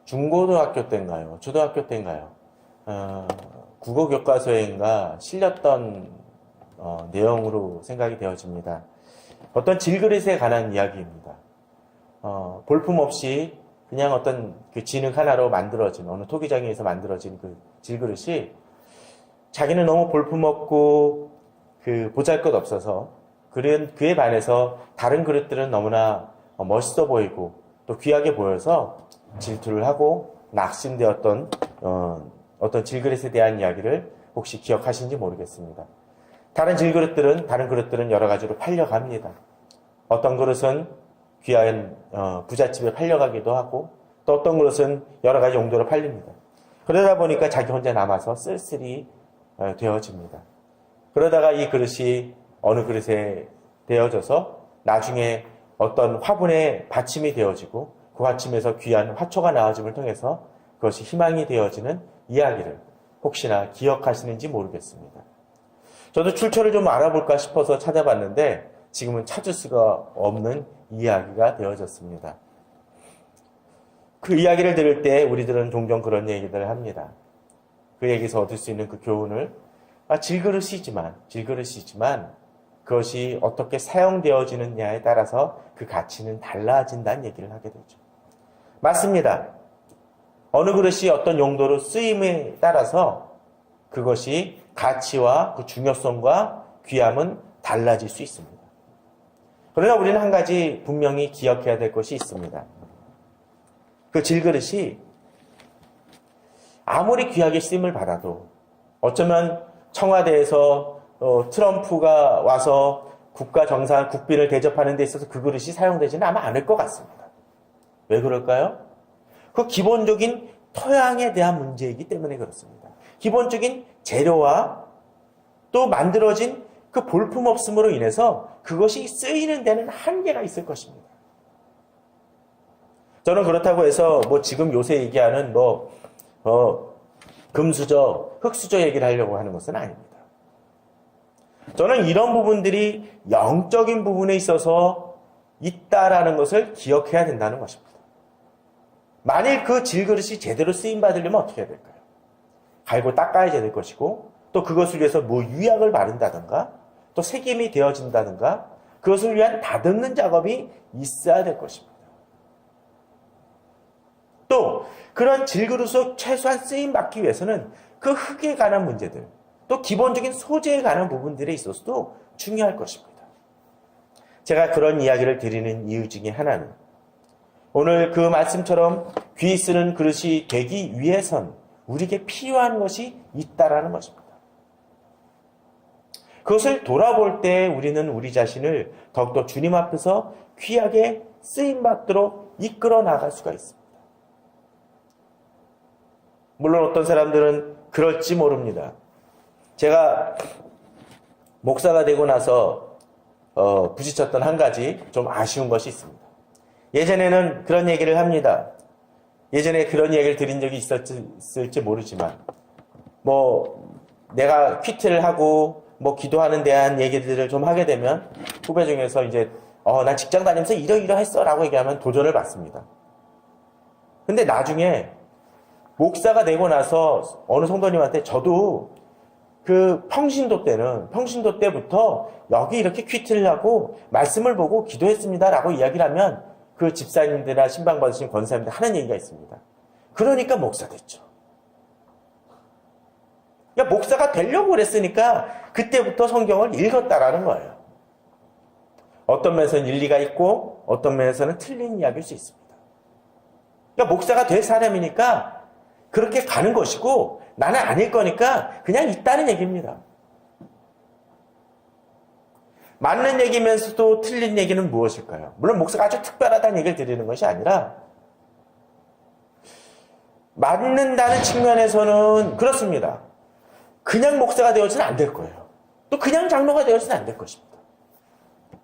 중고등학교 때인가요? 초등학교 때인가요? 국어 교과서인가 실렸던 내용으로 생각이 되어집니다. 어떤 질그릇에 관한 이야기입니다. 볼품없이 그냥 어떤 그 진흙 하나로 만들어진, 어느 토기장에서 만들어진 그 질그릇이 자기는 너무 볼품없고 그 보잘것없어서 그에 반해서 다른 그릇들은 너무나 멋있어 보이고 또 귀하게 보여서 질투를 하고 낙심되었던 어떤 질그릇에 대한 이야기를 혹시 기억하시는지 모르겠습니다. 다른 그릇들은 여러 가지로 팔려갑니다. 어떤 그릇은 귀한 부잣집에 팔려가기도 하고 또 어떤 그릇은 여러 가지 용도로 팔립니다. 그러다 보니까 자기 혼자 남아서 쓸쓸히 되어집니다. 그러다가 이 그릇이 어느 그릇에 되어져서 나중에 어떤 화분의 받침이 되어지고 그 받침에서 귀한 화초가 나와짐을 통해서 그것이 희망이 되어지는 이야기를 혹시나 기억하시는지 모르겠습니다. 저도 출처를 좀 알아볼까 싶어서 찾아봤는데 지금은 찾을 수가 없는 이야기가 되어졌습니다. 그 이야기를 들을 때 우리들은 종종 그런 얘기들을 합니다. 그 얘기에서 얻을 수 있는 그 교훈을 질그릇이지만 그것이 어떻게 사용되어지느냐에 따라서 그 가치는 달라진다는 얘기를 하게 되죠. 맞습니다. 어느 그릇이 어떤 용도로 쓰임에 따라서 그것이 가치와 그 중요성과 귀함은 달라질 수 있습니다. 그러나 우리는 한 가지 분명히 기억해야 될 것이 있습니다. 그 질그릇이 아무리 귀하게 쓰임을 받아도 어쩌면 청와대에서 트럼프가 와서 국가 정상, 국빈을 대접하는 데 있어서 그 그릇이 사용되지는 아마 않을 것 같습니다. 왜 그럴까요? 그 기본적인 토양에 대한 문제이기 때문에 그렇습니다. 기본적인 재료와 또 만들어진 그 볼품없음으로 인해서 그것이 쓰이는 데는 한계가 있을 것입니다. 저는 그렇다고 해서 지금 요새 얘기하는 금수저, 흙수저 얘기를 하려고 하는 것은 아닙니다. 저는 이런 부분들이 영적인 부분에 있어서 있다라는 것을 기억해야 된다는 것입니다. 만일 그 질그릇이 제대로 쓰임받으려면 어떻게 해야 될까요? 갈고 닦아야 될 것이고 또 그것을 위해서 유약을 바른다든가 또 색임이 되어진다든가 그것을 위한 다듬는 작업이 있어야 될 것입니다. 또 그런 질그릇으로 최소한 쓰임받기 위해서는 그 흙에 관한 문제들 또 기본적인 소재에 관한 부분들에 있어서도 중요할 것입니다. 제가 그런 이야기를 드리는 이유 중에 하나는 오늘 그 말씀처럼 귀 쓰는 그릇이 되기 위해선 우리에게 필요한 것이 있다라는 것입니다. 그것을 돌아볼 때 우리는 우리 자신을 더욱더 주님 앞에서 귀하게 쓰임받도록 이끌어 나갈 수가 있습니다. 물론 어떤 사람들은 그럴지 모릅니다. 제가 목사가 되고 나서 부딪혔던 한 가지 좀 아쉬운 것이 있습니다. 예전에는 그런 얘기를 합니다. 예전에 그런 얘기를 드린 적이 있었을지 모르지만 내가 퀴트를 하고 기도하는 대한 얘기들을 좀 하게 되면 후배 중에서 이제 난 직장 다니면서 이러이러했어 라고 얘기하면 도전을 받습니다. 근데 나중에 목사가 되고 나서 어느 성도님한테 저도 그 평신도 때부터 여기 이렇게 퀴트를 하고 말씀을 보고 기도했습니다 라고 이야기를 하면 그 집사님들이나 신방 받으신 권사님들 하는 얘기가 있습니다. 그러니까 목사 됐죠. 목사가 되려고 그랬으니까 그때부터 성경을 읽었다라는 거예요. 어떤 면에서는 일리가 있고 어떤 면에서는 틀린 이야기일 수 있습니다. 목사가 될 사람이니까 그렇게 가는 것이고 나는 아닐 거니까 그냥 있다는 얘기입니다. 맞는 얘기면서도 틀린 얘기는 무엇일까요? 물론 목사가 아주 특별하다는 얘기를 드리는 것이 아니라 맞는다는 측면에서는 그렇습니다. 그냥 목사가 되어서는 안 될 거예요. 또 그냥 장로가 되어서는 안 될 것입니다.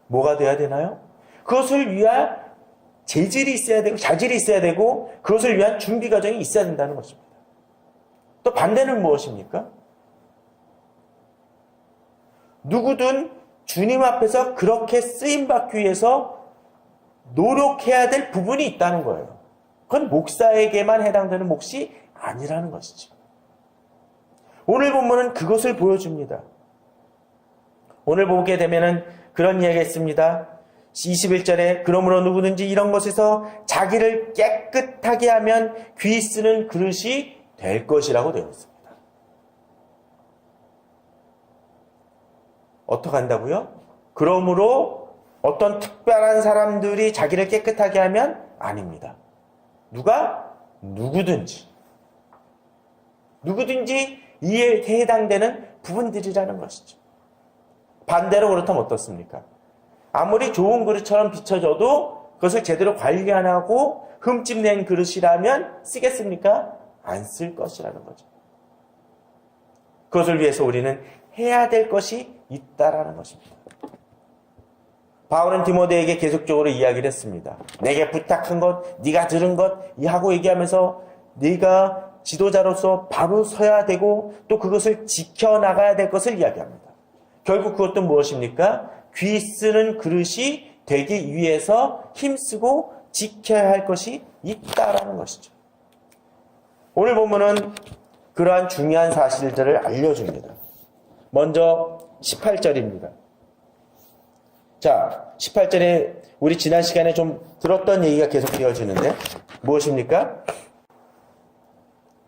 뭐가 돼야 되나요? 그것을 위한 재질이 있어야 되고 자질이 있어야 되고 그것을 위한 준비 과정이 있어야 된다는 것입니다. 또 반대는 무엇입니까? 누구든 주님 앞에서 그렇게 쓰임받기 위해서 노력해야 될 부분이 있다는 거예요. 그건 목사에게만 해당되는 몫이 아니라는 것이죠. 오늘 본문은 그것을 보여줍니다. 오늘 보게 되면은 그런 이야기가 있습니다. 21절에 그러므로 누구든지 이런 것에서 자기를 깨끗하게 하면 귀 쓰는 그릇이 될 것이라고 되어 있습니다. 어떻게 한다고요? 그러므로 어떤 특별한 사람들이 자기를 깨끗하게 하면 아닙니다. 누가? 누구든지 이에 해당되는 부분들이라는 것이죠. 반대로 그렇다면 어떻습니까? 아무리 좋은 그릇처럼 비춰져도 그것을 제대로 관리 안 하고 흠집 낸 그릇이라면 쓰겠습니까? 안 쓸 것이라는 거죠. 그것을 위해서 우리는 해야 될 것이 있다라는 것입니다. 바울은 디모데에게 계속적으로 이야기를 했습니다. 내게 부탁한 것, 네가 들은 것 하고 얘기하면서 네가 지도자로서 바로 서야 되고 또 그것을 지켜나가야 될 것을 이야기합니다. 결국 그것도 무엇입니까? 귀 쓰는 그릇이 되기 위해서 힘쓰고 지켜야 할 것이 있다라는 것이죠. 오늘 본문은 그러한 중요한 사실들을 알려줍니다. 먼저 18절입니다. 자, 18절에 우리 지난 시간에 좀 들었던 얘기가 계속 되어지는데 무엇입니까?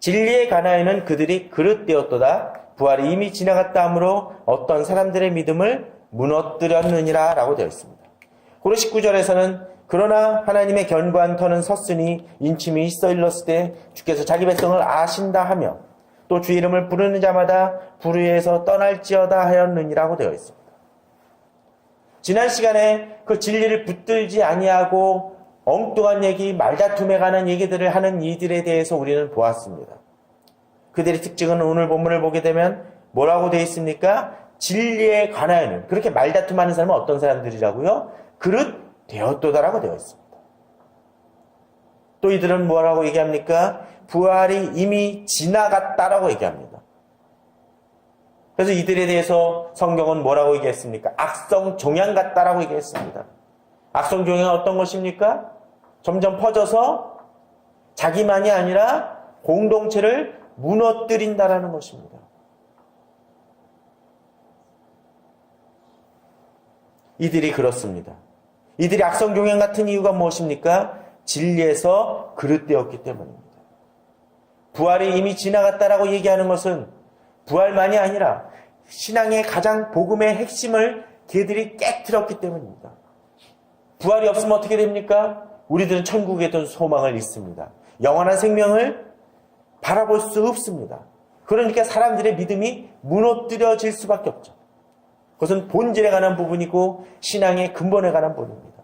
진리의 가나에는 그들이 그릇되었도다. 부활이 이미 지나갔다 하므로 어떤 사람들의 믿음을 무너뜨렸느니라 라고 되어 있습니다. 그리고 19절에서는 그러나 하나님의 견고한 터는 섰으니 인침이 있어 일렀을 때 주께서 자기 백성을 아신다 하며 또 주 이름을 부르는 자마다 불의에서 떠날지어다 하였느니라고 되어 있습니다. 지난 시간에 그 진리를 붙들지 아니하고 엉뚱한 얘기, 말다툼에 관한 얘기들을 하는 이들에 대해서 우리는 보았습니다. 그들의 특징은 오늘 본문을 보게 되면 뭐라고 되어 있습니까? 진리에 관하여는 그렇게 말다툼하는 사람은 어떤 사람들이라고요? 그릇 되었도다라고 되어 있습니다. 또 이들은 뭐라고 얘기합니까? 부활이 이미 지나갔다라고 얘기합니다. 그래서 이들에 대해서 성경은 뭐라고 얘기했습니까? 악성 종양 같다라고 얘기했습니다. 악성 종양은 어떤 것입니까? 점점 퍼져서 자기만이 아니라 공동체를 무너뜨린다라는 것입니다. 이들이 그렇습니다. 이들이 악성 종양 같은 이유가 무엇입니까? 진리에서 그릇되었기 때문입니다. 부활이 이미 지나갔다라고 얘기하는 것은 부활만이 아니라 신앙의 가장 복음의 핵심을 걔들이 깨트렸기 때문입니다. 부활이 없으면 어떻게 됩니까? 우리들은 천국에 든 소망을 잃습니다. 영원한 생명을 바라볼 수 없습니다. 그러니까 사람들의 믿음이 무너뜨려질 수밖에 없죠. 그것은 본질에 관한 부분이고 신앙의 근본에 관한 부분입니다.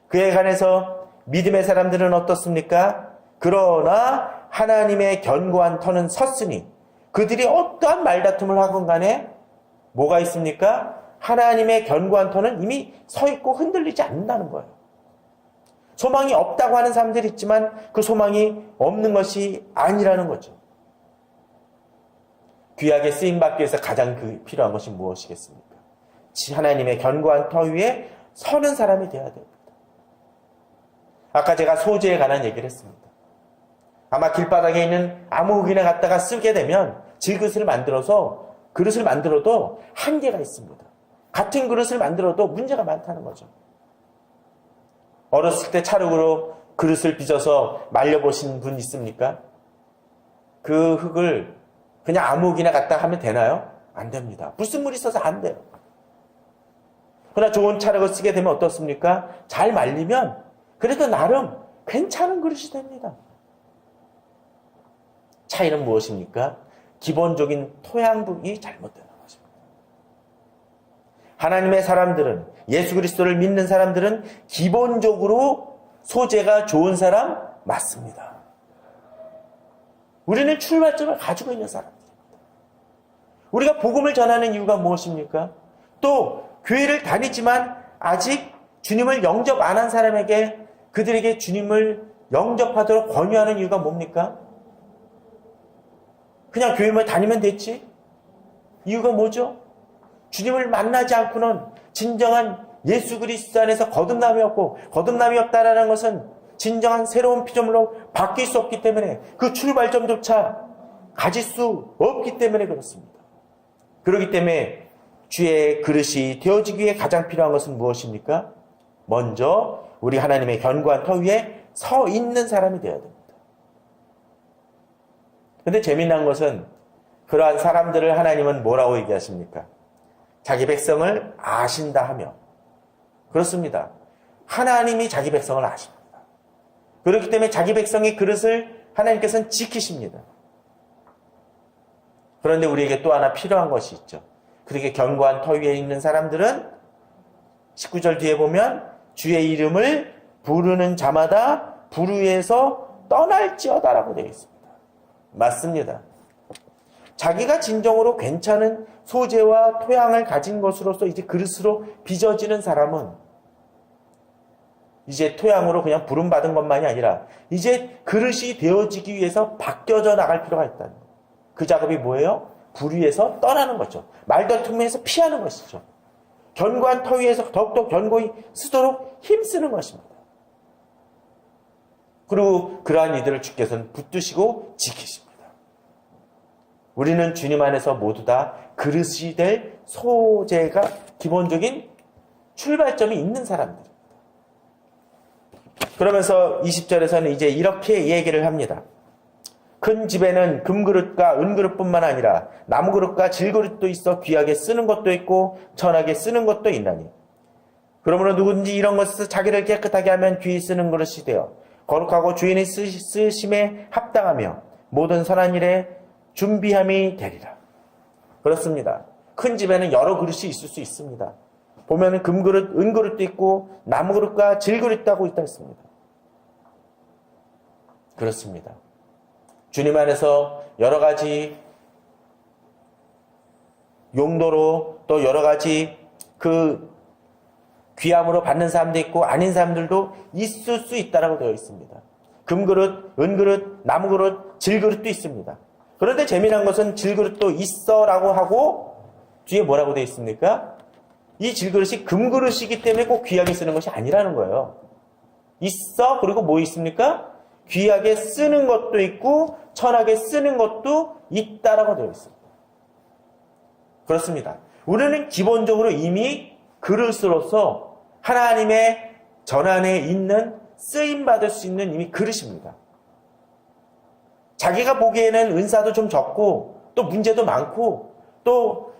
그에 관해서 믿음의 사람들은 어떻습니까? 그러나 하나님의 견고한 터는 섰으니 그들이 어떠한 말다툼을 하건 간에 뭐가 있습니까? 하나님의 견고한 터는 이미 서 있고 흔들리지 않는다는 거예요. 소망이 없다고 하는 사람들이 있지만 그 소망이 없는 것이 아니라는 거죠. 귀하게 쓰임받기 위해서 가장 필요한 것이 무엇이겠습니까? 하나님의 견고한 터 위에 서는 사람이 되어야 됩니다. 아까 제가 소재에 관한 얘기를 했습니다. 아마 길바닥에 있는 아무 흙이나 갖다가 쓰게 되면 질그릇을 만들어서 그릇을 만들어도 한계가 있습니다. 같은 그릇을 만들어도 문제가 많다는 거죠. 어렸을 때 찰흙으로 그릇을 빚어서 말려보신 분 있습니까? 그 흙을 그냥 아무 흙이나 갖다 하면 되나요? 안 됩니다. 무슨 물이 있어서 안 돼요. 그러나 좋은 찰흙을 쓰게 되면 어떻습니까? 잘 말리면 그래도 나름 괜찮은 그릇이 됩니다. 차이는 무엇입니까? 기본적인 토양 부분이 잘못되는 것입니다. 하나님의 사람들은, 예수 그리스도를 믿는 사람들은 기본적으로 소재가 좋은 사람 맞습니다. 우리는 출발점을 가지고 있는 사람들입니다. 우리가 복음을 전하는 이유가 무엇입니까? 또 교회를 다니지만 아직 주님을 영접 안 한 사람에게 그들에게 주님을 영접하도록 권유하는 이유가 뭡니까? 그냥 교회만 다니면 됐지? 이유가 뭐죠? 주님을 만나지 않고는 진정한 예수 그리스도 안에서 거듭남이 없고, 거듭남이 없다라는 것은 진정한 새로운 피조물로 바뀔 수 없기 때문에 그 출발점조차 가질 수 없기 때문에 그렇습니다. 그렇기 때문에 주의 그릇이 되어지기 위해 가장 필요한 것은 무엇입니까? 먼저 우리 하나님의 견고한 터 위에 서 있는 사람이 되어야 됩니다. 근데 재미난 것은 그러한 사람들을 하나님은 뭐라고 얘기하십니까? 자기 백성을 아신다 하며. 그렇습니다. 하나님이 자기 백성을 아십니다. 그렇기 때문에 자기 백성의 그릇을 하나님께서는 지키십니다. 그런데 우리에게 또 하나 필요한 것이 있죠. 그렇게 견고한 터 위에 있는 사람들은 19절 뒤에 보면 주의 이름을 부르는 자마다 불의에서 떠날지어다라고 되어 있습니다. 맞습니다. 자기가 진정으로 괜찮은 소재와 토양을 가진 것으로서 이제 그릇으로 빚어지는 사람은 이제 토양으로 그냥 부름받은 것만이 아니라 이제 그릇이 되어지기 위해서 바뀌어져 나갈 필요가 있다는 거예요. 그 작업이 뭐예요? 불의에서 떠나는 거죠. 말다툼에서 피하는 것이죠. 견고한 터 위에서 더욱더 견고히 쓰도록 힘쓰는 것입니다. 그리고 그러한 이들을 주께서는 붙드시고 지키십니다. 우리는 주님 안에서 모두 다 그릇이 될 소재가 기본적인 출발점이 있는 사람들입니다. 그러면서 20절에서는 이제 이렇게 얘기를 합니다. 큰 집에는 금그릇과 은그릇뿐만 아니라 나무그릇과 질그릇도 있어 귀하게 쓰는 것도 있고 천하게 쓰는 것도 있나니 그러므로 누구든지 이런 것에서 자기를 깨끗하게 하면 귀히 쓰는 그릇이 되어 거룩하고 주인이 쓰심에 합당하며 모든 선한 일에 준비함이 되리라. 그렇습니다. 큰 집에는 여러 그릇이 있을 수 있습니다. 보면은 금그릇, 은그릇도 있고 나무그릇과 질그릇도 하고 있다 했습니다. 그렇습니다. 주님 안에서 여러 가지 용도로 또 여러 가지 그 귀함으로 받는 사람도 있고 아닌 사람들도 있을 수 있다라고 되어 있습니다. 금그릇, 은그릇, 나무그릇, 질그릇도 있습니다. 그런데 재미난 것은 질그릇도 있어라고 하고 뒤에 뭐라고 되어 있습니까? 이 질그릇이 금그릇이기 때문에 꼭 귀하게 쓰는 것이 아니라는 거예요. 있어. 그리고 뭐 있습니까? 귀하게 쓰는 것도 있고 천하게 쓰는 것도 있다라고 되어 있습니다. 그렇습니다. 우리는 기본적으로 이미 그릇으로서 하나님의 전안에 있는 쓰임받을 수 있는 이미 그릇입니다. 자기가 보기에는 은사도 좀 적고 또 문제도 많고 또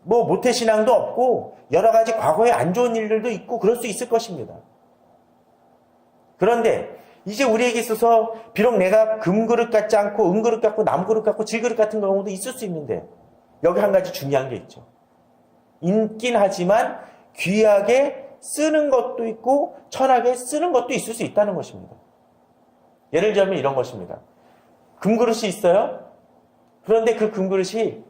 뭐 모태신앙도 없고 여러 가지 과거에 안 좋은 일들도 있고 그럴 수 있을 것입니다. 그런데 이제 우리에게 있어서 비록 내가 금그릇 같지 않고 은그릇 같고 나무그릇 같고 질그릇 같은 경우도 있을 수 있는데 여기 한 가지 중요한 게 있죠. 있긴 하지만 귀하게 쓰는 것도 있고 천하게 쓰는 것도 있을 수 있다는 것입니다. 예를 들면 이런 것입니다. 금그릇이 있어요. 그런데 그 금그릇이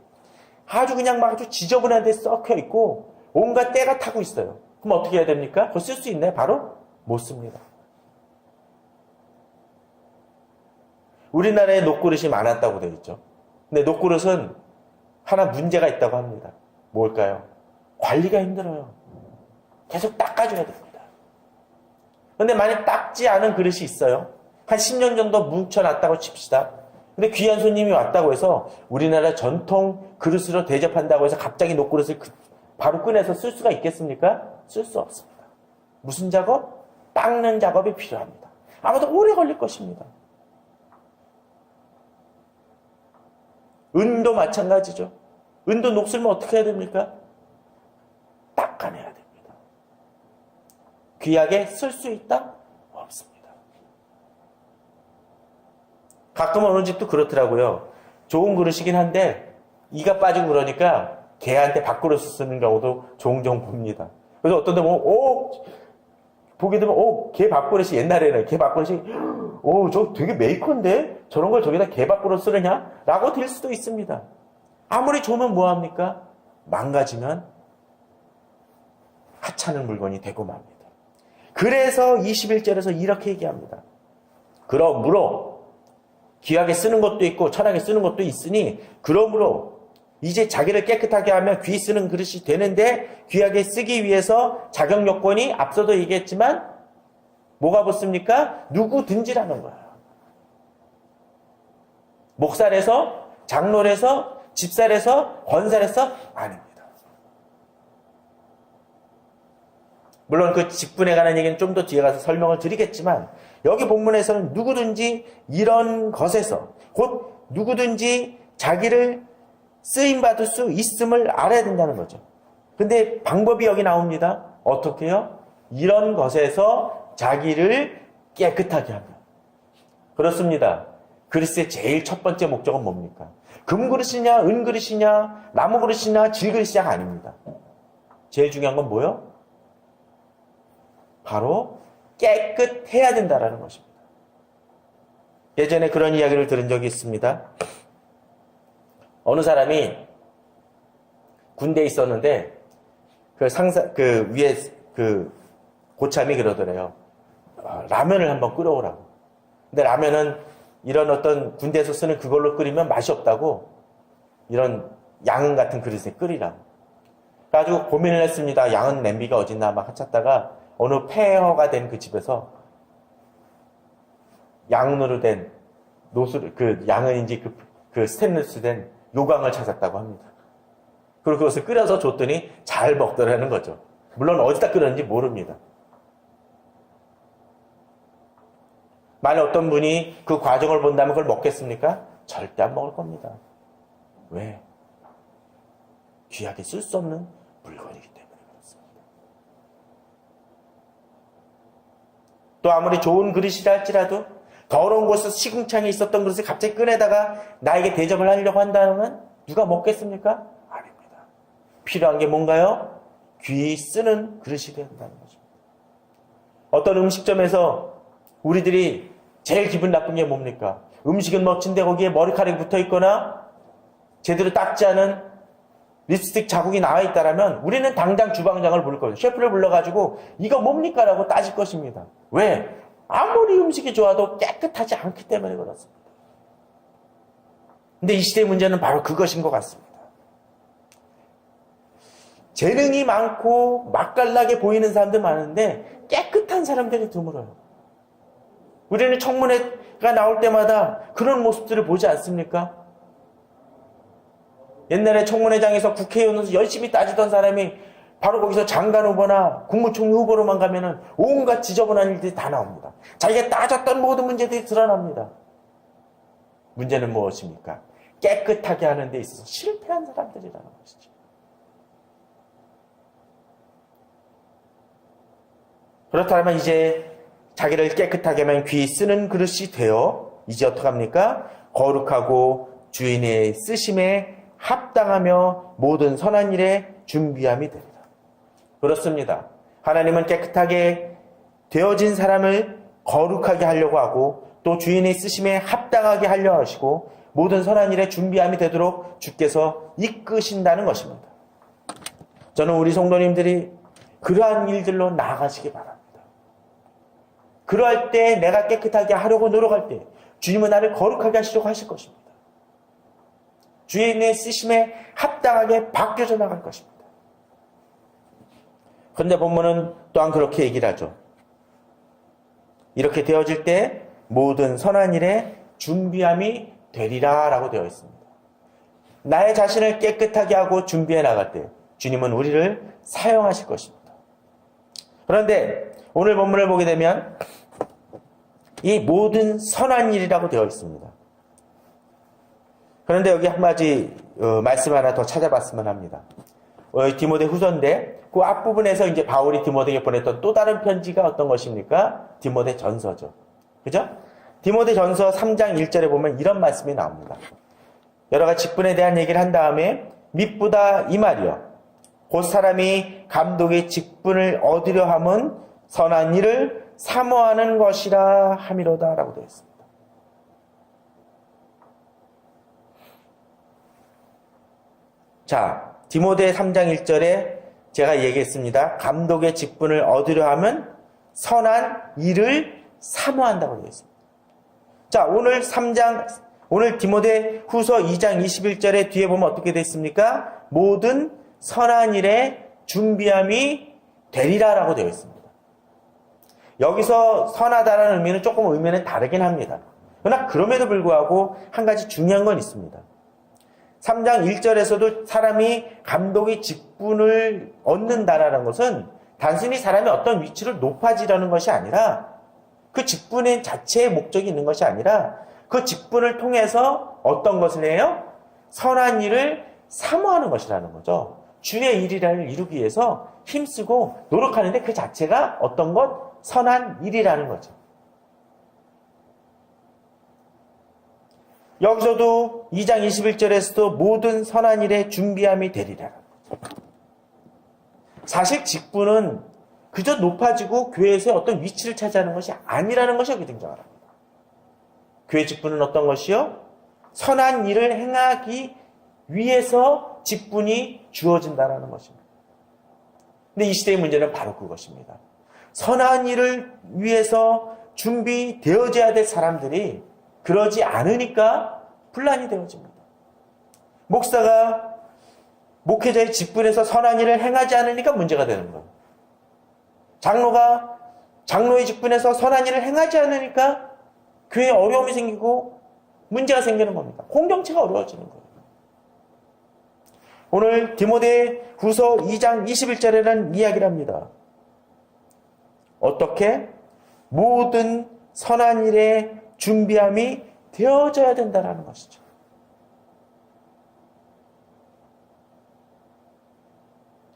아주 그냥 막 아주 지저분한 데 썩혀 있고 온갖 때가 타고 있어요. 그럼 어떻게 해야 됩니까? 그거 쓸 수 있나요? 바로 못 씁니다. 우리나라에 녹그릇이 많았다고 되어 있죠. 근데 녹그릇은 하나 문제가 있다고 합니다. 뭘까요? 관리가 힘들어요. 계속 닦아줘야 됩니다. 그런데 만약 닦지 않은 그릇이 있어요. 한 10년 정도 뭉쳐놨다고 칩시다. 근데 귀한 손님이 왔다고 해서 우리나라 전통 그릇으로 대접한다고 해서 갑자기 녹그릇을 바로 꺼내서 쓸 수가 있겠습니까? 쓸 수 없습니다. 무슨 작업? 닦는 작업이 필요합니다. 아마도 오래 걸릴 것입니다. 은도 마찬가지죠. 은도 녹슬면 어떻게 해야 됩니까? 닦아내야 됩니다. 귀하게 쓸 수 있다? 없습니다. 가끔 어느 집도 그렇더라고요. 좋은 그릇이긴 한데 이가 빠지고 그러니까 개한테 밥그릇을 쓰는 경우도 종종 봅니다. 그래서 어떤 데 보면 보게 되면 개 밥그릇이 옛날에는 개 밥그릇이 저 되게 메이커인데 저런 걸 저기다 개 밥그릇 쓰느냐? 라고 될 수도 있습니다. 아무리 좋으면 뭐합니까? 망가지면 하찮은 물건이 되고 맙니다. 그래서 21절에서 이렇게 얘기합니다. 그러므로 귀하게 쓰는 것도 있고 천하게 쓰는 것도 있으니 그러므로 이제 자기를 깨끗하게 하면 귀히 쓰는 그릇이 되는데 귀하게 쓰기 위해서 자격 요건이 앞서도 얘기했지만 뭐가 붙습니까? 누구든지라는 거예요. 목살에서, 장로에서, 집살에서, 권살에서 아닙니다. 물론 그 직분에 관한 얘기는 좀 더 뒤에 가서 설명을 드리겠지만 여기 본문에서는 누구든지 이런 것에서 곧 누구든지 자기를 쓰임받을 수 있음을 알아야 된다는 거죠. 근데 방법이 여기 나옵니다. 어떻게 해요? 이런 것에서 자기를 깨끗하게 하며. 그렇습니다. 그리스의 제일 첫 번째 목적은 뭡니까? 금그릇이냐 은그릇이냐 나무그릇이냐 질그릇이냐가 아닙니다. 제일 중요한 건 뭐예요? 바로 깨끗해야 된다는 것입니다. 예전에 그런 이야기를 들은 적이 있습니다. 어느 사람이 군대에 있었는데 그 위에 그 고참이 그러더래요. 라면을 한번 끓여오라고. 근데 라면은 이런 어떤 군대에서 쓰는 그걸로 끓이면 맛이 없다고 이런 양은 같은 그릇에 끓이라고. 그래가지고 고민을 했습니다. 양은 냄비가 어딨나 막 찾다가 어느 폐허가 된 그 집에서 양으로 된 노수, 그 양은인지 그 스테인리스 된 요강을 찾았다고 합니다. 그리고 그것을 끓여서 줬더니 잘 먹더라는 거죠. 물론 어디다 끓였는지 모릅니다. 만약 어떤 분이 그 과정을 본다면 그걸 먹겠습니까? 절대 안 먹을 겁니다. 왜? 귀하게 쓸 수 없는 물건이기 때문에 그렇습니다. 또 아무리 좋은 그릇이라 할지라도 더러운 곳에서 시궁창에 있었던 그릇을 갑자기 꺼내다가 나에게 대접을 하려고 한다면 누가 먹겠습니까? 아닙니다. 필요한 게 뭔가요? 귀 쓰는 그릇이 되어야 한다는 것입니다. 어떤 음식점에서 우리들이 제일 기분 나쁜 게 뭡니까? 음식은 멋진데 거기에 머리카락이 붙어 있거나 제대로 닦지 않은 립스틱 자국이 나와 있다라면 우리는 당장 주방장을 부를 거예요. 셰프를 불러가지고 이거 뭡니까? 라고 따질 것입니다. 왜? 아무리 음식이 좋아도 깨끗하지 않기 때문에 그렇습니다. 근데 이 시대의 문제는 바로 그것인 것 같습니다. 재능이 많고 맛깔나게 보이는 사람들 많은데 깨끗한 사람들이 드물어요. 우리는 청문회가 나올 때마다 그런 모습들을 보지 않습니까? 옛날에 청문회장에서 국회의원으로서 열심히 따지던 사람이 바로 거기서 장관 후보나 국무총리 후보로만 가면은 온갖 지저분한 일들이 다 나옵니다. 자기가 따졌던 모든 문제들이 드러납니다. 문제는 무엇입니까? 깨끗하게 하는 데 있어서 실패한 사람들이라는 것이죠. 그렇다면 이제 자기를 깨끗하게 하면 귀 쓰는 그릇이 되어 이제 어떡합니까? 거룩하고 주인의 쓰심에 합당하며 모든 선한 일에 준비함이 됩니다. 그렇습니다. 하나님은 깨끗하게 되어진 사람을 거룩하게 하려고 하고 또 주인의 쓰심에 합당하게 하려 하시고 모든 선한 일에 준비함이 되도록 주께서 이끄신다는 것입니다. 저는 우리 성도님들이 그러한 일들로 나아가시기 바랍니다. 그러할 때 내가 깨끗하게 하려고 노력할 때 주님은 나를 거룩하게 하시려고 하실 것입니다. 주인의 쓰심에 합당하게 바뀌어져 나갈 것입니다. 그런데 본문은 또한 그렇게 얘기를 하죠. 이렇게 되어질 때 모든 선한 일에 준비함이 되리라 라고 되어 있습니다. 나의 자신을 깨끗하게 하고 준비해 나갈 때 주님은 우리를 사용하실 것입니다. 그런데 오늘 본문을 보게 되면 이 모든 선한 일이라고 되어 있습니다. 그런데 여기 한마디 말씀 하나 더 찾아봤으면 합니다. 디모데 후서인데 그 앞부분에서 이제 바울이 디모데에게 보냈던 또 다른 편지가 어떤 것입니까? 디모데 전서죠. 그죠? 디모데 전서 3장 1절에 보면 이런 말씀이 나옵니다. 여러 가지 직분에 대한 얘기를 한 다음에 mit보다 이 말이요. 곧 사람이 감독의 직분을 얻으려 함은 선한 일을 사모하는 것이라 함이로다 라고 되어 있습니다. 자, 디모데 3장 1절에 제가 얘기했습니다. 감독의 직분을 얻으려 하면 선한 일을 사모한다고 되어 있습니다. 자, 오늘 디모데 후서 2장 21절에 뒤에 보면 어떻게 되어 있습니까? 모든 선한 일에 준비함이 되리라 라고 되어 있습니다. 여기서 선하다라는 의미는 조금 의미는 다르긴 합니다. 그러나 그럼에도 불구하고 한 가지 중요한 건 있습니다. 3장 1절에서도 사람이 감독의 직분을 얻는다라는 것은 단순히 사람이 어떤 위치로 높아지려는 것이 아니라 그 직분의 자체의 목적이 있는 것이 아니라 그 직분을 통해서 어떤 것을 해요? 선한 일을 사모하는 것이라는 거죠. 주의 일이라를 이루기 위해서 힘쓰고 노력하는데 그 자체가 어떤 것? 선한 일이라는 거죠. 여기서도 2장 21절에서도 모든 선한 일에 준비함이 되리라. 사실 직분은 그저 높아지고 교회에서의 어떤 위치를 차지하는 것이 아니라는 것이 여기 등장합니다. 교회 직분은 어떤 것이요? 선한 일을 행하기 위해서 직분이 주어진다는 것입니다. 근데 이 시대의 문제는 바로 그것입니다. 선한 일을 위해서 준비되어져야 될 사람들이 그러지 않으니까 분란이 되어집니다. 목사가 목회자의 직분에서 선한 일을 행하지 않으니까 문제가 되는 거예요. 장로가 장로의 직분에서 선한 일을 행하지 않으니까 교회에 어려움이 생기고 문제가 생기는 겁니다. 공동체가 어려워지는 거예요. 오늘 디모데 후서 2장 21절에는 이야기를 합니다. 어떻게? 모든 선한 일에 준비함이 되어져야 된다는 것이죠.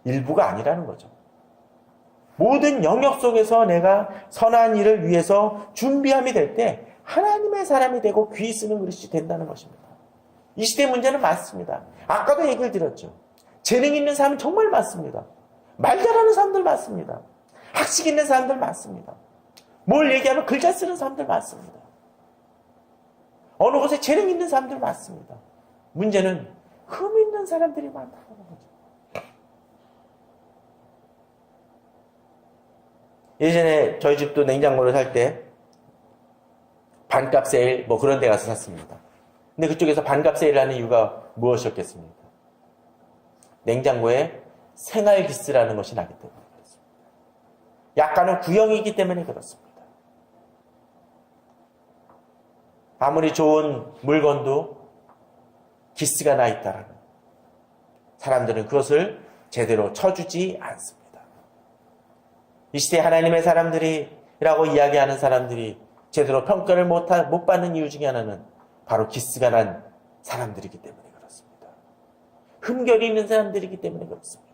일부가 아니라는 거죠. 모든 영역 속에서 내가 선한 일을 위해서 준비함이 될 때 하나님의 사람이 되고 귀 쓰는 그릇이 된다는 것입니다. 이 시대의 문제는 많습니다. 아까도 얘기를 드렸죠. 재능 있는 사람은 정말 많습니다. 말 잘하는 사람들 많습니다. 학식 있는 사람들 많습니다. 뭘 얘기하면 글 잘 쓰는 사람들 많습니다. 어느 곳에 재능 있는 사람들 많습니다. 문제는 흠 있는 사람들이 많다는 거죠. 예전에 저희 집도 냉장고를 살 때 반값 세일 뭐 그런 데 가서 샀습니다. 근데 그쪽에서 반값 세일을 하는 이유가 무엇이었겠습니까? 냉장고에 생활기스라는 것이 나기 때문에 그렇습니다. 약간은 구형이기 때문에 그렇습니다. 아무리 좋은 물건도 기스가 나 있다라는 사람들은 그것을 제대로 쳐주지 않습니다. 이 시대에 하나님의 사람들이라고 이야기하는 사람들이 제대로 평가를 못 받는 이유 중에 하나는 바로 기스가 난 사람들이기 때문에 그렇습니다. 흠결이 있는 사람들이기 때문에 그렇습니다.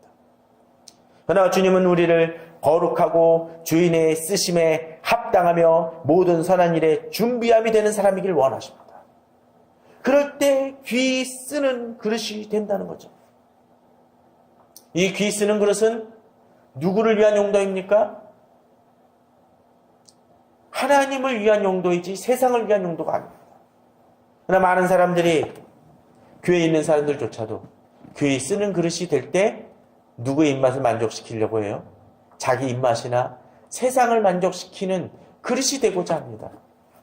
그러나 주님은 우리를 거룩하고 주인의 쓰심에 합당하며 모든 선한 일에 준비함이 되는 사람이길 원하십니다. 그럴 때 귀 쓰는 그릇이 된다는 거죠. 이 귀 쓰는 그릇은 누구를 위한 용도입니까? 하나님을 위한 용도이지 세상을 위한 용도가 아닙니다. 그러나 많은 사람들이 교회에 있는 사람들조차도 귀 쓰는 그릇이 될 때 누구의 입맛을 만족시키려고 해요? 자기 입맛이나 세상을 만족시키는 그릇이 되고자 합니다.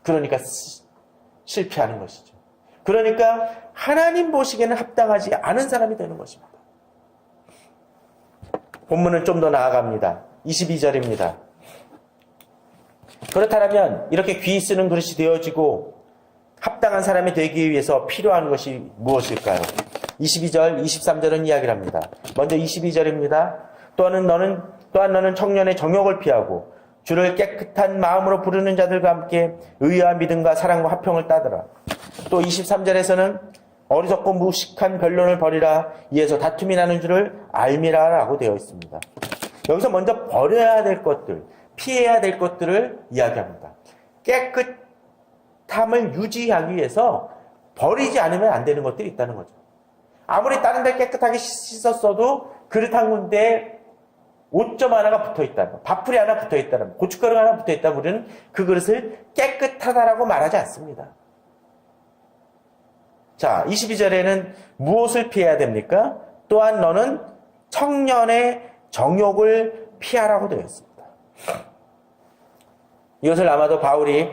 그러니까 실패하는 것이죠. 그러니까 하나님 보시기에는 합당하지 않은 사람이 되는 것입니다. 본문은 좀 더 나아갑니다. 22절입니다. 그렇다면 이렇게 귀 쓰는 그릇이 되어지고 합당한 사람이 되기 위해서 필요한 것이 무엇일까요? 22절, 23절은 이야기를 합니다. 먼저 22절입니다. 또한 너는 청년의 정욕을 피하고 주를 깨끗한 마음으로 부르는 자들과 함께 의와 믿음과 사랑과 화평을 따르라. 또 23절에서는 어리석고 무식한 변론을 버리라. 이에서 다툼이 나는 줄을 알미라 라고 되어 있습니다. 여기서 먼저 버려야 될 것들, 피해야 될 것들을 이야기합니다. 깨끗함을 유지하기 위해서 버리지 않으면 안 되는 것들이 있다는 거죠. 아무리 다른 데 깨끗하게 씻었어도 그릇 한 군데에 옷점 하나가 붙어있다면, 밥풀이 하나 붙어있다면, 고춧가루 하나 붙어있다면 우리는 그 그릇을 깨끗하다라고 말하지 않습니다. 자, 22절에는 무엇을 피해야 됩니까? 또한 너는 청년의 정욕을 피하라고 되어 있습니다. 이것을 아마도 바울이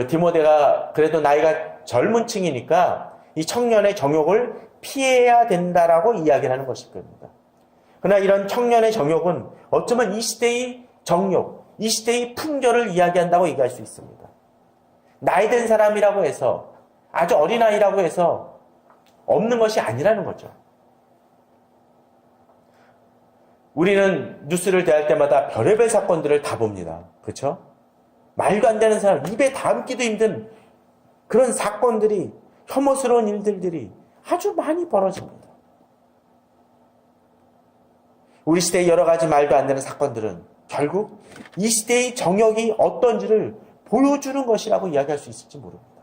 디모데가 그래도 나이가 젊은 층이니까 이 청년의 정욕을 피해야 된다라고 이야기하는 것일 겁니다. 그러나 이런 청년의 정욕은 어쩌면 이 시대의 정욕, 이 시대의 풍조를 이야기한다고 얘기할 수 있습니다. 나이 든 사람이라고 해서, 아주 어린아이라고 해서 없는 것이 아니라는 거죠. 우리는 뉴스를 대할 때마다 별의별 사건들을 다 봅니다. 그렇죠? 말도 안 되는 사람, 입에 담기도 힘든 그런 사건들이, 혐오스러운 일들이 아주 많이 벌어집니다. 우리 시대의 여러 가지 말도 안 되는 사건들은 결국 이 시대의 정역이 어떤지를 보여주는 것이라고 이야기할 수 있을지 모릅니다.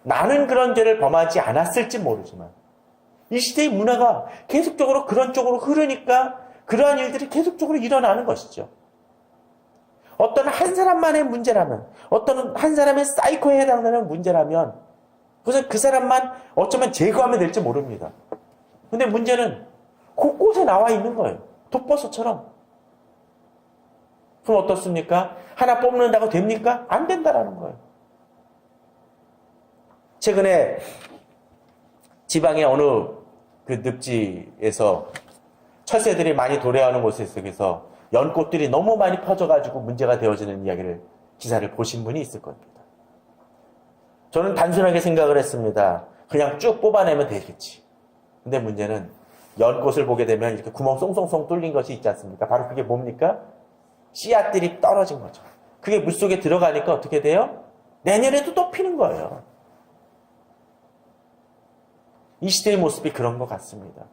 나는 그런 죄를 범하지 않았을지 모르지만 이 시대의 문화가 계속적으로 그런 쪽으로 흐르니까 그러한 일들이 계속적으로 일어나는 것이죠. 어떤 한 사람만의 문제라면, 어떤 한 사람의 사이코에 해당되는 문제라면 그것은 그 사람만 어쩌면 제거하면 될지 모릅니다. 근데 문제는 곳곳에 나와 있는 거예요. 독버섯처럼. 그럼 어떻습니까? 하나 뽑는다고 됩니까? 안 된다라는 거예요. 최근에 지방의 어느 그 늪지에서 철새들이 많이 도래하는 곳에서 연꽃들이 너무 많이 퍼져가지고 문제가 되어지는 이야기를, 기사를 보신 분이 있을 겁니다. 저는 단순하게 생각을 했습니다. 그냥 쭉 뽑아내면 되겠지. 근데 문제는 연꽃을 보게 되면 이렇게 구멍 쏭쏭쏭 뚫린 것이 있지 않습니까? 바로 그게 뭡니까? 씨앗들이 떨어진 거죠. 그게 물속에 들어가니까 어떻게 돼요? 내년에도 또 피는 거예요. 이 시대의 모습이 그런 것 같습니다.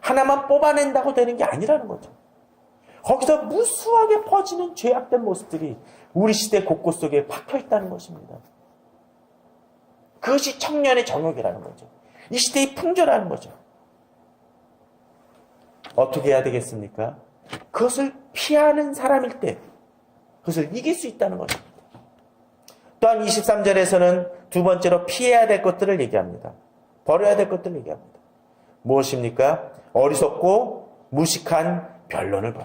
하나만 뽑아낸다고 되는 게 아니라는 거죠. 거기서 무수하게 퍼지는 죄악된 모습들이 우리 시대 곳곳 속에 박혀있다는 것입니다. 그것이 청년의 정욕이라는 거죠. 이 시대의 풍조라는 거죠. 어떻게 해야 되겠습니까? 그것을 피하는 사람일 때 그것을 이길 수 있다는 것입니다. 또한 23절에서는 두 번째로 피해야 될 것들을 얘기합니다. 버려야 될 것들을 얘기합니다. 무엇입니까? 어리석고 무식한 변론을 버려.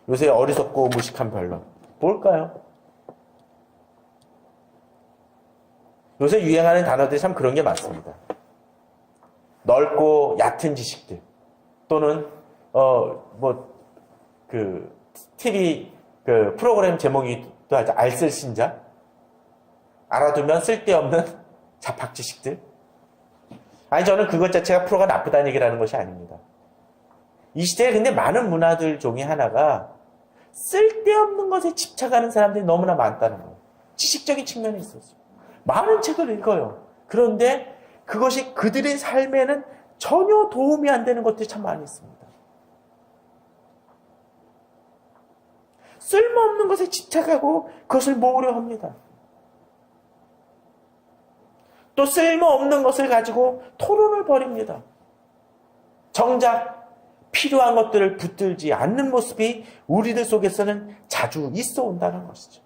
요새 어리석고 무식한 변론. 뭘까요? 요새 유행하는 단어들이 참 그런 게 많습니다. 넓고 얕은 지식들. 또는, TV, 프로그램 제목이 또 하죠. 알쓸신자. 알아두면 쓸데없는 자팍 지식들. 아니, 저는 그것 자체가 프로가 나쁘다는 얘기라는 것이 아닙니다. 이 시대에 근데 많은 문화들 중에 하나가 쓸데없는 것에 집착하는 사람들이 너무나 많다는 거예요. 지식적인 측면에 있어서. 많은 책을 읽어요. 그런데 그것이 그들의 삶에는 전혀 도움이 안 되는 것들이 참 많이 있습니다. 쓸모없는 것에 집착하고 그것을 모으려 합니다. 또 쓸모없는 것을 가지고 토론을 벌입니다. 정작 필요한 것들을 붙들지 않는 모습이 우리들 속에서는 자주 있어 온다는 것이죠.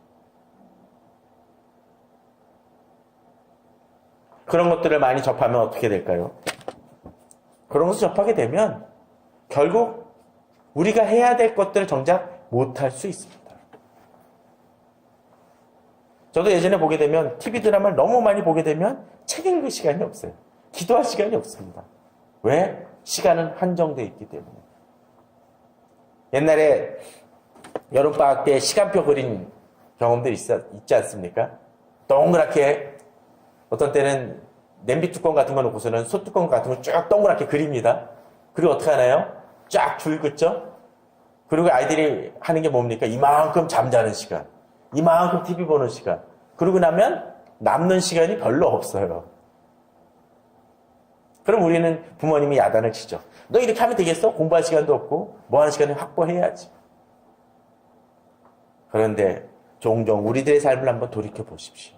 그런 것들을 많이 접하면 어떻게 될까요? 그런 것을 접하게 되면 결국 우리가 해야 될 것들을 정작 못할 수 있습니다. 저도 예전에 보게 되면 TV 드라마를 너무 많이 보게 되면 책 읽을 시간이 없어요. 기도할 시간이 없습니다. 왜? 시간은 한정되어 있기 때문에. 옛날에 여름방학 때 시간표 그린 경험들 있지 않습니까? 동그랗게 어떤 때는 냄비 뚜껑 같은 거 놓고서는 소뚜껑 같은 거 쭉 동그랗게 그립니다. 그리고 어떻게 하나요? 쫙 줄 긋죠? 그리고 아이들이 하는 게 뭡니까? 이만큼 잠자는 시간, 이만큼 TV 보는 시간. 그러고 나면 남는 시간이 별로 없어요. 그럼 우리는 부모님이 야단을 치죠. 너 이렇게 하면 되겠어? 공부할 시간도 없고 뭐 하는 시간을 확보해야지. 그런데 종종 우리들의 삶을 한번 돌이켜 보십시오.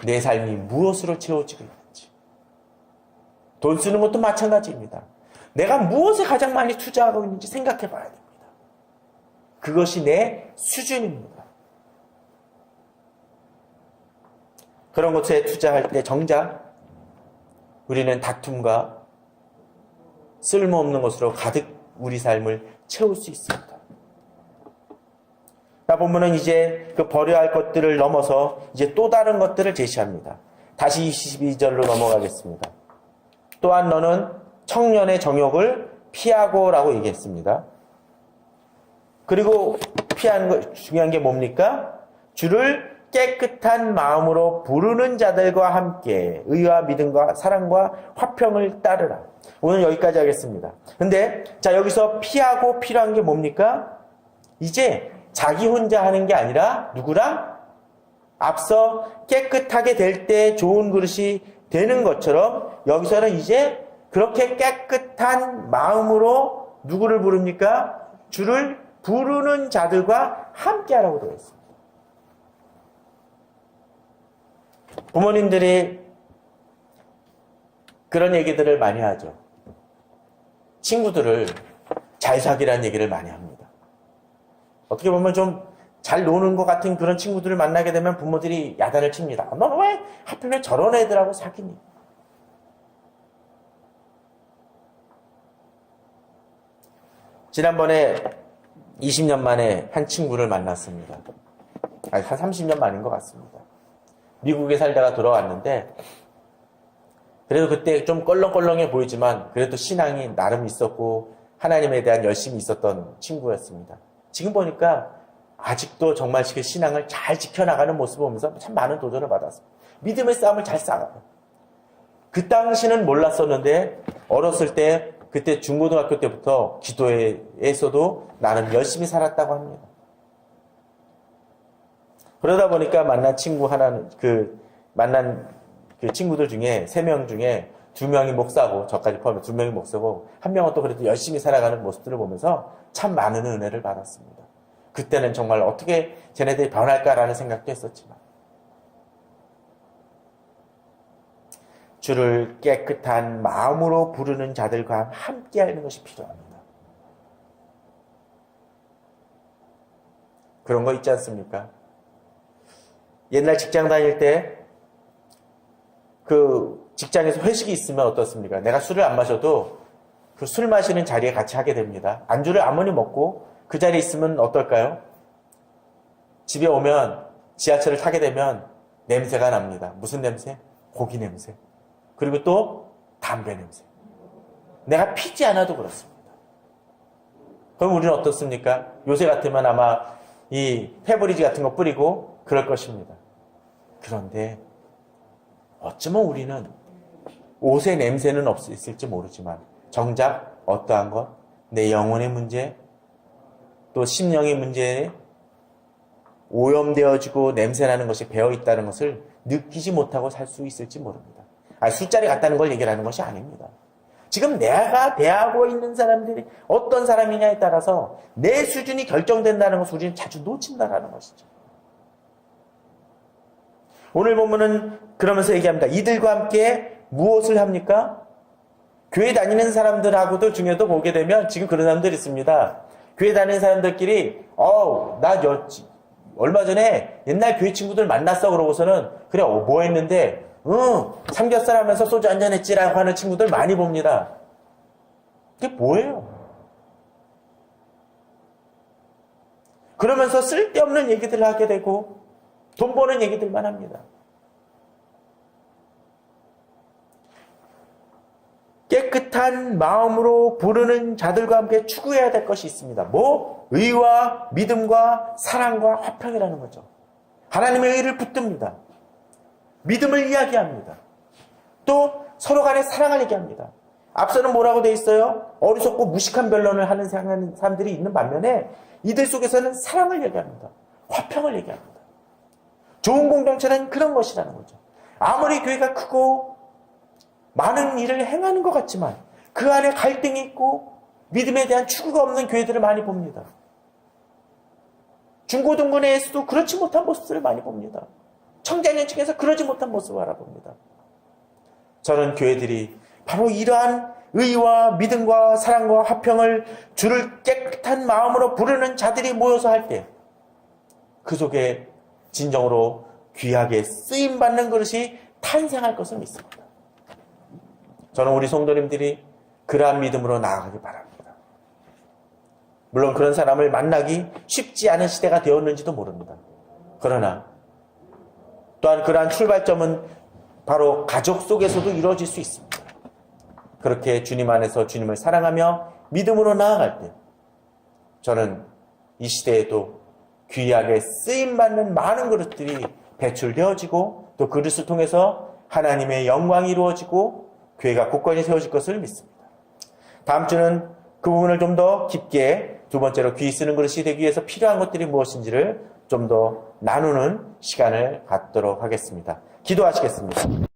내 삶이 무엇으로 채워지고 있는지. 돈 쓰는 것도 마찬가지입니다. 내가 무엇에 가장 많이 투자하고 있는지 생각해 봐야 됩니다. 그것이 내 수준입니다. 그런 것에 투자할 때 정작 우리는 다툼과 쓸모없는 것으로 가득 우리 삶을 채울 수 있습니다. 본문은 이제 그 버려야 할 것들을 넘어서 이제 또 다른 것들을 제시합니다. 다시 22절로 넘어가겠습니다. 또한 너는 청년의 정욕을 피하고 라고 얘기했습니다. 그리고 피하는 거 중요한 게 뭡니까? 주를 깨끗한 마음으로 부르는 자들과 함께 의와 믿음과 사랑과 화평을 따르라. 오늘 여기까지 하겠습니다. 근데 자, 여기서 피하고 필요한 게 뭡니까? 이제 자기 혼자 하는 게 아니라 누구랑? 앞서 깨끗하게 될 때 좋은 그릇이 되는 것처럼 여기서는 이제 그렇게 깨끗한 마음으로 누구를 부릅니까? 주를 부르는 자들과 함께 하라고 되어 있습니다. 부모님들이 그런 얘기들을 많이 하죠. 친구들을 잘 사귀라는 얘기를 많이 합니다. 어떻게 보면 좀 잘 노는 것 같은 그런 친구들을 만나게 되면 부모들이 야단을 칩니다. 너 왜 하필 저런 애들하고 사귀니? 지난번에 20년 만에 한 친구를 만났습니다. 한 30년 만인 것 같습니다. 미국에 살다가 돌아왔는데 그래도 그때 좀 껄렁껄렁해 보이지만 그래도 신앙이 나름 있었고 하나님에 대한 열심이 있었던 친구였습니다. 지금 보니까 아직도 정말 그 신앙을 잘 지켜나가는 모습을 보면서 참 많은 도전을 받았습니다. 믿음의 싸움을 잘 싸워요. 그 당시는 몰랐었는데 어렸을 때 그때 중고등학교 때부터 기도회에서도 나름 열심히 살았다고 합니다. 그러다 보니까 만난 친구들 중에 3명 중에 2명이 목사고 저까지 포함해 2명이 목사고 1명은 또 그래도 열심히 살아가는 모습들을 보면서 참 많은 은혜를 받았습니다. 그때는 정말 어떻게 쟤네들이 변할까라는 생각도 했었지만 주를 깨끗한 마음으로 부르는 자들과 함께 하는 것이 필요합니다. 그런 거 있지 않습니까? 옛날 직장 다닐 때 그 직장에서 회식이 있으면 어떻습니까? 내가 술을 안 마셔도 그 술 마시는 자리에 같이 하게 됩니다. 안주를 아무리 먹고 그 자리에 있으면 어떨까요? 집에 오면 지하철을 타게 되면 냄새가 납니다. 무슨 냄새? 고기 냄새. 그리고 또 담배 냄새. 내가 피지 않아도 그렇습니다. 그럼 우리는 어떻습니까? 요새 같으면 아마 이 페브리즈 같은 거 뿌리고 그럴 것입니다. 그런데 어쩌면 우리는 옷의 냄새는 있을지 모르지만 정작 어떠한 것, 내 영혼의 문제, 또 심령의 문제에 오염되어지고 냄새나는 것이 배어있다는 것을 느끼지 못하고 살 수 있을지 모릅니다. 술자리 갔다는 걸 얘기하는 것이 아닙니다. 지금 내가 대하고 있는 사람들이 어떤 사람이냐에 따라서 내 수준이 결정된다는 것을 우리는 자주 놓친다는 것이죠. 오늘 보면은 그러면서 얘기합니다. 이들과 함께 무엇을 합니까? 교회 다니는 사람들하고도 중에도 보게 되면 지금 그런 사람들이 있습니다. 교회 다니는 사람들끼리 나 얼마 전에 옛날 교회 친구들 만났어 그러고서는 그래 뭐 했는데 삼겹살 하면서 소주 한잔 했지라고 하는 친구들 많이 봅니다. 그게 뭐예요? 그러면서 쓸데없는 얘기들을 하게 되고 돈 버는 얘기들만 합니다. 깨끗한 마음으로 부르는 자들과 함께 추구해야 될 것이 있습니다. 뭐? 의와 믿음과 사랑과 화평이라는 거죠. 하나님의 의를 붙듭니다. 믿음을 이야기합니다. 또 서로 간에 사랑을 얘기합니다. 앞서는 뭐라고 돼 있어요? 어리석고 무식한 변론을 하는 사람들이 있는 반면에 이들 속에서는 사랑을 얘기합니다. 화평을 얘기합니다. 좋은 공동체는 그런 것이라는 거죠. 아무리 교회가 크고 많은 일을 행하는 것 같지만 그 안에 갈등이 있고 믿음에 대한 추구가 없는 교회들을 많이 봅니다. 중고등부내에서도 그렇지 못한 모습들을 많이 봅니다. 청장년층에서 그러지 못한 모습을 알아봅니다. 저는 교회들이 바로 이러한 의와 믿음과 사랑과 화평을 주를 깨끗한 마음으로 부르는 자들이 모여서 할 때 그 속에 진정으로 귀하게 쓰임받는 그릇이 탄생할 것을 믿습니다. 저는 우리 성도님들이 그러한 믿음으로 나아가기 바랍니다. 물론 그런 사람을 만나기 쉽지 않은 시대가 되었는지도 모릅니다. 그러나 또한 그러한 출발점은 바로 가족 속에서도 이루어질 수 있습니다. 그렇게 주님 안에서 주님을 사랑하며 믿음으로 나아갈 때 저는 이 시대에도 귀하게 쓰임받는 많은 그릇들이 배출되어지고 또 그릇을 통해서 하나님의 영광이 이루어지고 교회가 굳건히 세워질 것을 믿습니다. 다음 주는 그 부분을 좀 더 깊게 두 번째로 귀 쓰는 그릇이 되기 위해서 필요한 것들이 무엇인지를 좀 더 나누는 시간을 갖도록 하겠습니다. 기도하시겠습니다.